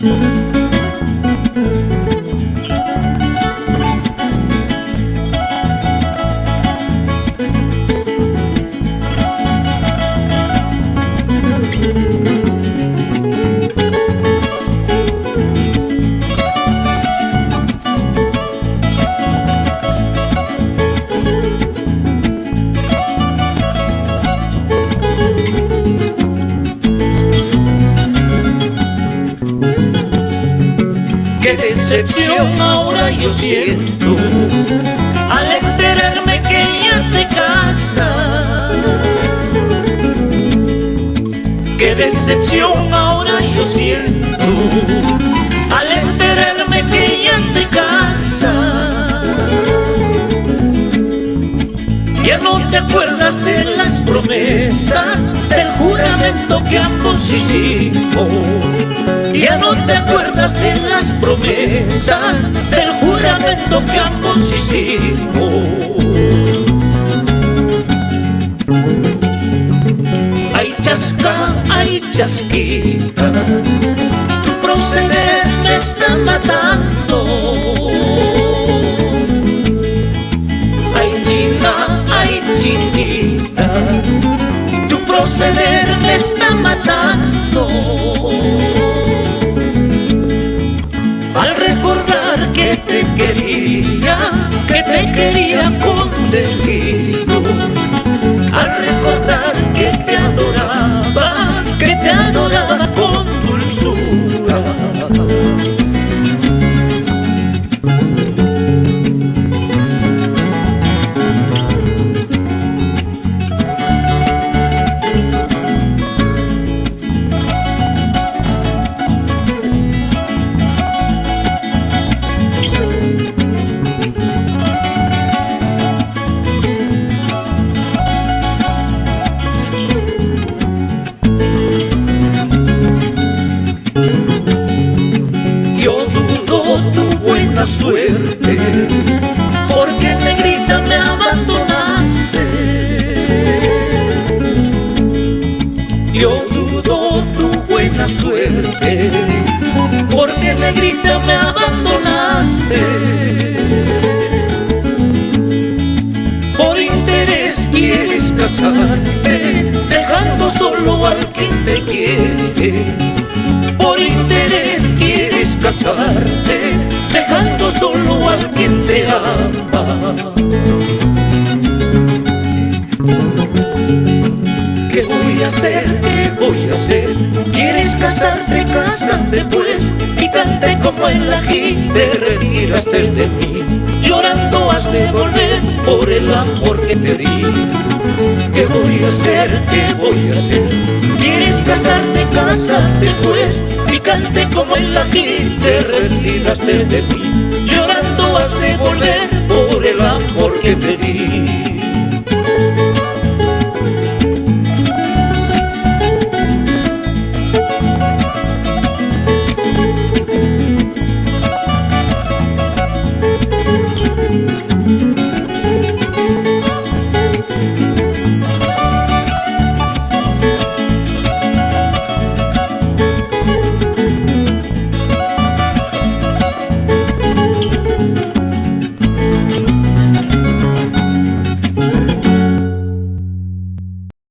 Qué decepción ahora yo siento al enterarme que ya te casas. Qué decepción ahora yo siento al enterarme que ya te casas. Ya no te acuerdas de las promesas, del juramento que ambos hicimos. Ya no te acuerdas de las promesas, del juramento que ambos hicimos. Ay, chasca, ay, chasquita, tu proceder me está matando. Ay, china, ay, chinita, tu proceder me está matando. Al recordar que te quería con delirio, al recordar que te adoraba con dulzura. Suerte, porque negrita me abandonaste. Yo dudo tu buena suerte, porque negrita me abandonaste. Por interés quieres casarte, dejando solo al que te quiere. Por interés quieres casarte, dejando solo a quien te ama. ¿Qué voy a hacer? ¿Qué voy a hacer? ¿Quieres casarte? Cásate pues. Picante como el ají, te retiraste de mí. Llorando has de volver por el amor que te di. ¿Qué voy a hacer? ¿Qué voy a hacer? ¿Quieres casarte? Cásate pues. Picante como el ají, te retiraste de mí. Llorando has de volver por el amor que te di.